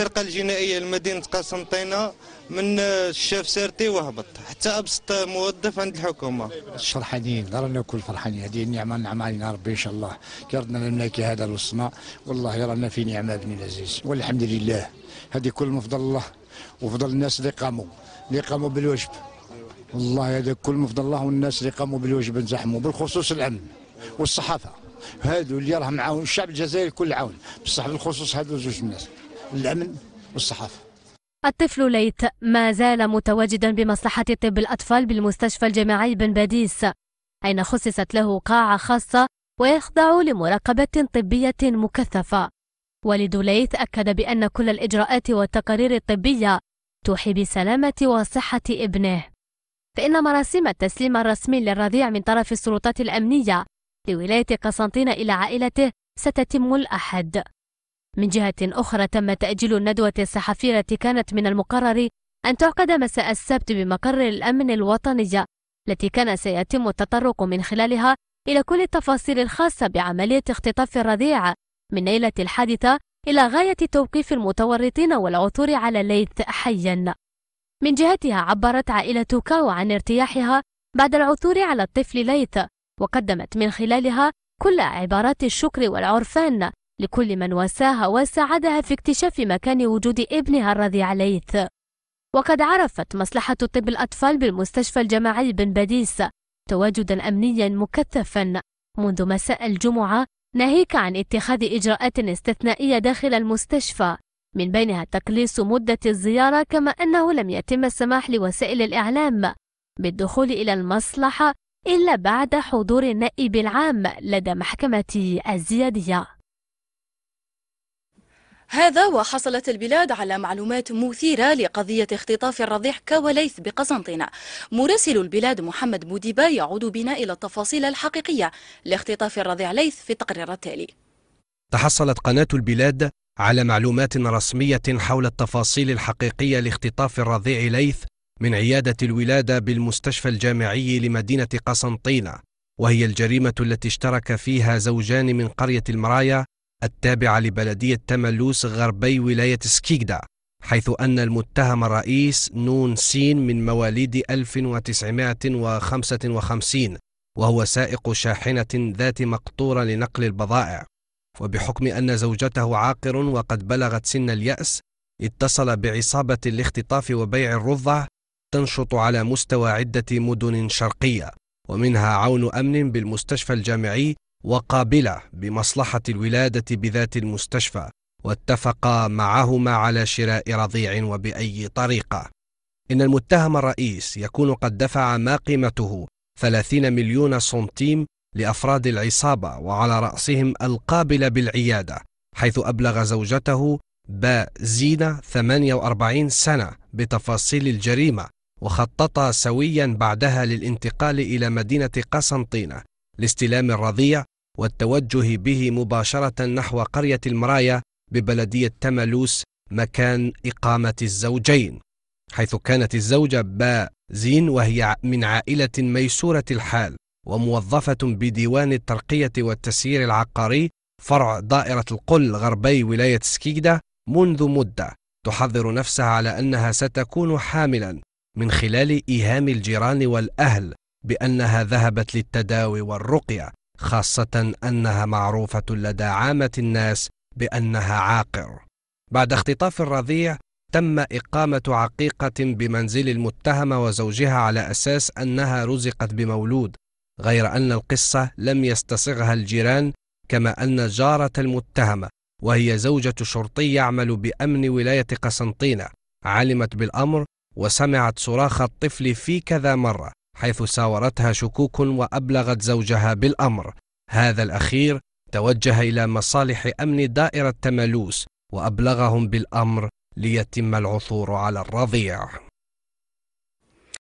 السرقة الجنائية لمدينة قسنطينة من الشاف سارتي وهبط حتى أبسط موظف عند الحكومة. فرحانين، رانا كل فرحانين، هذه النعمة علينا ربي إن شاء الله. كي ردنا الملكي هذا الوصنا والله رانا في نعمة ابني العزيز والحمد لله. هذه كل من فضل الله وفضل الناس اللي قاموا بالواجب. والله هذا كل من فضل الله والناس اللي قاموا بالواجب نزاحموا، بالخصوص الأمن والصحافة، هادو اللي راه معاهم الشعب الجزائري كل عون، بصح بالخصوص هادو زوج الناس، الأمن والصحافة. الطفل ليث ما زال متواجدا بمصلحة طب الأطفال بالمستشفى الجامعي بن باديس، أين خصصت له قاعة خاصة ويخضع لمراقبة طبية مكثفة. والد ليث أكد بأن كل الإجراءات والتقارير الطبية توحي بسلامة وصحة ابنه، فإن مراسم التسليم الرسمي للرضيع من طرف السلطات الأمنية لولاية قسنطينة إلى عائلته ستتم الأحد. من جهة أخرى تم تأجيل الندوة الصحفية التي كانت من المقرر أن تعقد مساء السبت بمقر الأمن الوطني، التي كان سيتم التطرق من خلالها إلى كل التفاصيل الخاصة بعملية اختطاف الرضيع من ليلة الحادثة إلى غاية توقيف المتورطين والعثور على ليث حيا. من جهتها عبرت عائلة كاو عن ارتياحها بعد العثور على الطفل ليث، وقدمت من خلالها كل عبارات الشكر والعرفان لكل من واساها وساعدها في اكتشاف مكان وجود ابنها الرضيع ليث. وقد عرفت مصلحة طب الأطفال بالمستشفى الجامعي بن باديس تواجدا أمنيا مكثفا منذ مساء الجمعة، ناهيك عن اتخاذ إجراءات استثنائية داخل المستشفى، من بينها تقليص مدة الزيارة، كما أنه لم يتم السماح لوسائل الإعلام بالدخول إلى المصلحة إلا بعد حضور النائب العام لدى محكمة الزيادية. هذا وحصلت البلاد على معلومات مثيرة لقضية اختطاف الرضيع كاو ليث بقسنطينة. مراسل البلاد محمد بوديبا يعود بنا إلى التفاصيل الحقيقية لاختطاف الرضيع ليث في التقرير التالي. تحصلت قناة البلاد على معلومات رسمية حول التفاصيل الحقيقية لاختطاف الرضيع ليث من عيادة الولادة بالمستشفى الجامعي لمدينة قسنطينة، وهي الجريمة التي اشترك فيها زوجان من قرية المرايا التابعة لبلدية تملوس غربي ولاية سكيكدا، حيث أن المتهم الرئيس نون سين من مواليد 1955 وهو سائق شاحنة ذات مقطورة لنقل البضائع. وبحكم أن زوجته عاقر وقد بلغت سن اليأس، اتصل بعصابة الاختطاف وبيع الرضع تنشط على مستوى عدة مدن شرقية، ومنها عون أمن بالمستشفى الجامعي وقابلة بمصلحة الولادة بذات المستشفى، واتفقا معهما على شراء رضيع وبأي طريقة. إن المتهم الرئيس يكون قد دفع ما قيمته 30 مليون سنتيم لأفراد العصابة، وعلى رأسهم القابلة بالعيادة، حيث أبلغ زوجته زينة 48 سنة بتفاصيل الجريمة، وخططا سويا بعدها للانتقال إلى مدينة قسنطينة لاستلام الرضيع والتوجه به مباشرة نحو قرية المرايا ببلدية تملوس مكان إقامة الزوجين، حيث كانت الزوجة زين وهي من عائلة ميسورة الحال وموظفة بديوان الترقية والتسيير العقاري فرع دائرة القل غربي ولاية سكيكدا منذ مدة، تحضر نفسها على أنها ستكون حاملا من خلال إيهام الجيران والأهل بأنها ذهبت للتداوي والرقية، خاصة أنها معروفة لدى عامة الناس بأنها عاقر. بعد اختطاف الرضيع تم إقامة عقيقة بمنزل المتهمة وزوجها على أساس أنها رزقت بمولود، غير أن القصة لم يستصغها الجيران، كما أن جارة المتهمة وهي زوجة شرطي يعمل بأمن ولاية قسنطينة علمت بالأمر وسمعت صراخ الطفل في كذا مرة، حيث ساورتها شكوك وأبلغت زوجها بالأمر. هذا الأخير توجه إلى مصالح أمن دائرة تملوس وأبلغهم بالأمر ليتم العثور على الرضيع.